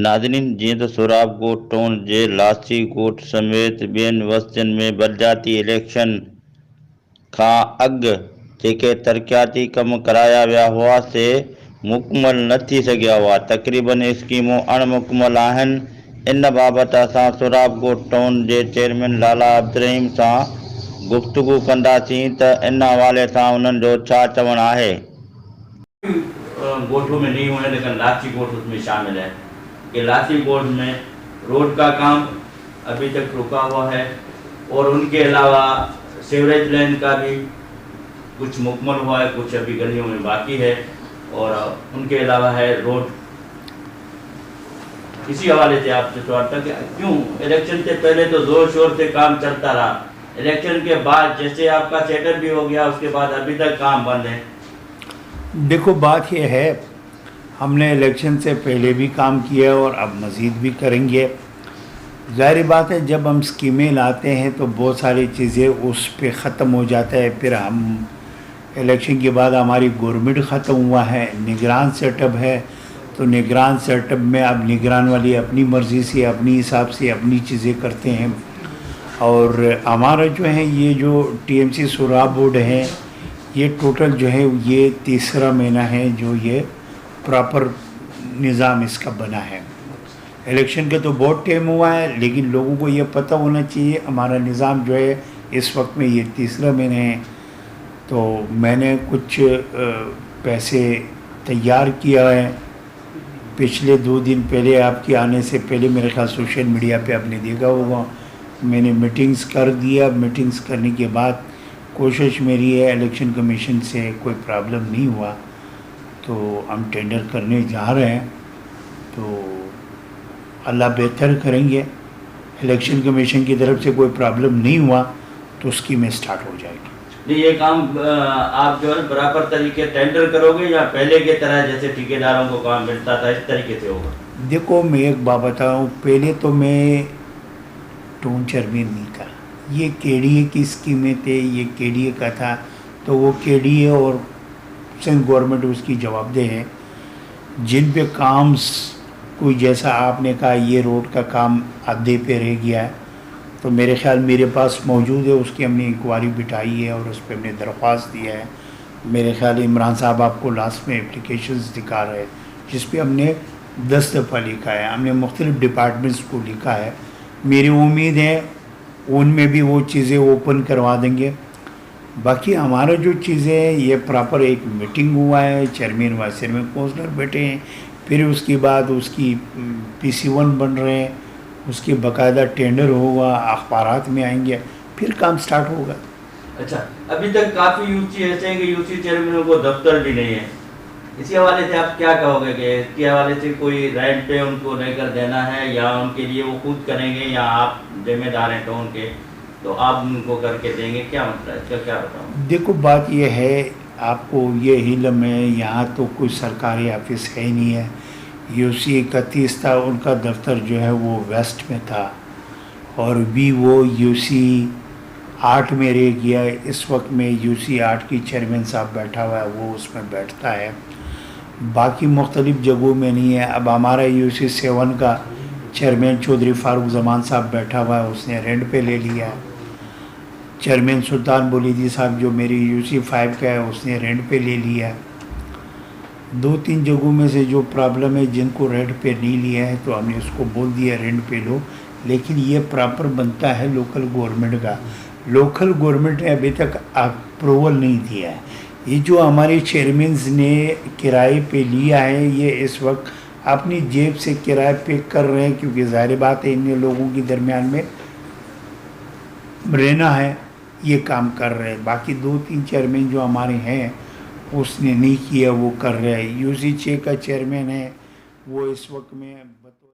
नाज़रीन, जीअं त सोराब ॻोठ टाउन जे लासी ॻोठ समेत ॿियनि बस्तियुनि में बलदियाती इलेक्शन खां अॻु जेके तरक़ियाती कम कराया विया हुआ से मुकमल न थी सघिया हुआ। तक़रीबन स्कीमूं अणमुकमल आहिनि। इन बाबति असां सोराब ॻोठ टाउन जे चेयरमैन लाला अब्दुर्रहीम सां गुफ़्तगू कंदासीं त इन हवाले सां उन्हनि जो छा चवणु आहे। गोठों में नहीं हुए लेकिन लाची गोठ उसमें शामिल है कि लाची गोठ में रोड का काम अभी तक रुका हुआ है और उनके अलावा सीवरेज लाइन का भी कुछ मुकम्मल हुआ है, कुछ अभी गलियों में बाकी है और उनके अलावा है रोड। इसी हवाले से आपसे सवाल था कि क्यों इलेक्शन से पहले तो जोर शोर से काम चलता रहा, इलेक्शन के बाद जैसे आपका सेटअप भी हो गया उसके बाद अभी तक काम बंद है। देखो, बात यह है, हमने इलेक्शन से पहले भी काम किया और अब मज़ीद भी करेंगे। ज़ाहिर बात है, जब हम स्कीमें लाते हैं तो बहुत सारी चीज़ें उस पे ख़त्म हो जाता है। फिर हम इलेक्शन के बाद हमारी गवर्नमेंट ख़त्म हुआ है, निगरान सेटअप है, तो निगरान सेटअप में अब निगरान वाली अपनी मर्ज़ी से अपनी हिसाब से अपनी चीज़ें करते हैं। और हमारा जो है ये जो टीएमसी सोराब बोर्ड है, ये टोटल जो है ये तीसरा महीना है जो ये प्रॉपर निज़ाम इसका बना है। इलेक्शन के तो बहुत टाइम हुआ है, लेकिन लोगों को ये पता होना चाहिए हमारा निज़ाम जो है इस वक्त में ये तीसरा महीने है। तो मैंने कुछ पैसे तैयार किया है। पिछले 2 दिन पहले, आपके आने से पहले मेरे ख्याल सोशल मीडिया पे आपने देखा होगा, मैंने मीटिंग्स कर दिया। मीटिंग्स करने के बाद कोशिश मेरी है, इलेक्शन कमीशन से कोई प्रॉब्लम नहीं हुआ तो हम टेंडर करने जा रहे हैं। तो अल्लाह बेहतर करेंगे। इलेक्शन कमीशन की तरफ से कोई प्रॉब्लम नहीं हुआ तो स्कीमें स्टार्ट हो जाएगी। नहीं, ये काम आप जो है बराबर तरीके टेंडर करोगे या पहले की तरह जैसे ठेकेदारों को काम मिलता था इस तरीके से होगा? देखो, मैं एक बात बताऊँ, पहले तो मैं टाउन चेयरमैन नहीं था, ये केडीए की स्कीमें थे, ये केडीए का था, तो वो केडीए और सेंट्रल गवर्नमेंट उसकी जवाबदेह है। जिन पे काम कोई, जैसा आपने कहा ये रोड का काम आधे पे रह गया है, तो मेरे ख्याल मेरे पास मौजूद है, उसकी हमने इंक्वायरी बिठाई है और उस पर हमने दरख्वास्त दिया है। मेरे ख्याल इमरान साहब आपको लास्ट में एप्लीकेशंस दिखा रहे हैं जिस पे हमने 10 दफ़ा लिखा है, हमने मुख्तलिफ़ डिपार्टमेंट्स को लिखा है। मेरी उम्मीद है उनमें भी वो चीज़ें ओपन करवा देंगे। बाकी हमारा जो चीज़ें ये प्रॉपर एक मीटिंग हुआ है, चेयरमैन वाइस चेयरमैन काउंसलर बैठे हैं, फिर उसके बाद उसकी PC1 बन रहे हैं, उसके बाकायदा टेंडर होगा, अखबारात में आएंगे, फिर काम स्टार्ट होगा। अच्छा, अभी तक काफ़ी यूसी ऐसे हैं कि यूसी चेयरमैनों को दफ्तर भी नहीं है, इसी हवाले से आप क्या कहोगे कि इसके हवाले से कोई रेंट पे उनको लेकर देना है या उनके लिए वो खुद करेंगे या आप जिम्मेदार हैं टाउन के तो आप उनको करके देंगे, क्या मतलब है, इसका क्या बताऊँ? देखो, बात यह है, आपको ये इल्म है, यहाँ तो कोई सरकारी ऑफिस है ही नहीं है। यूसी 31 था, उनका दफ्तर जो है वो वेस्ट में था और भी वो यूसी 8 में रह गया। इस वक्त में यूसी 8 की चेयरमैन साहब बैठा हुआ है, वो उसमें बैठता है, बाकी मुख्तलिफ़ जगहों में नहीं है। अब हमारा यूसी 7 का चेयरमैन चौधरी फारूक जमान साहब बैठा हुआ है, उसने रेंट पे ले लिया है। चेयरमैन सुल्तान बुलीदी साहब जो मेरी यूसी 5 का है, उसने रेंट पे ले लिया है। 2-3 जगहों में से जो प्रॉब्लम है, जिनको रेंट पे नहीं लिया है तो हमने उसको बोल दिया रेंट पे लो, लेकिन ये प्रॉपर बनता है लोकल गवर्नमेंट का। लोकल गवर्नमेंट ने अभी तक अप्रूवल नहीं दिया है। ये जो हमारे चेयरमैन्स ने किराए पे लिया है, ये इस वक्त अपनी जेब से किराए पे कर रहे हैं, क्योंकि ज़ाहिर बात है इन लोगों के दरमियान में रहना है, ये काम कर रहे हैं। बाकी 2-3 चेयरमैन जो हमारे हैं उसने नहीं किया, वो कर रहे हैं। यूसी 6 का चेयरमैन है, वो इस वक्त में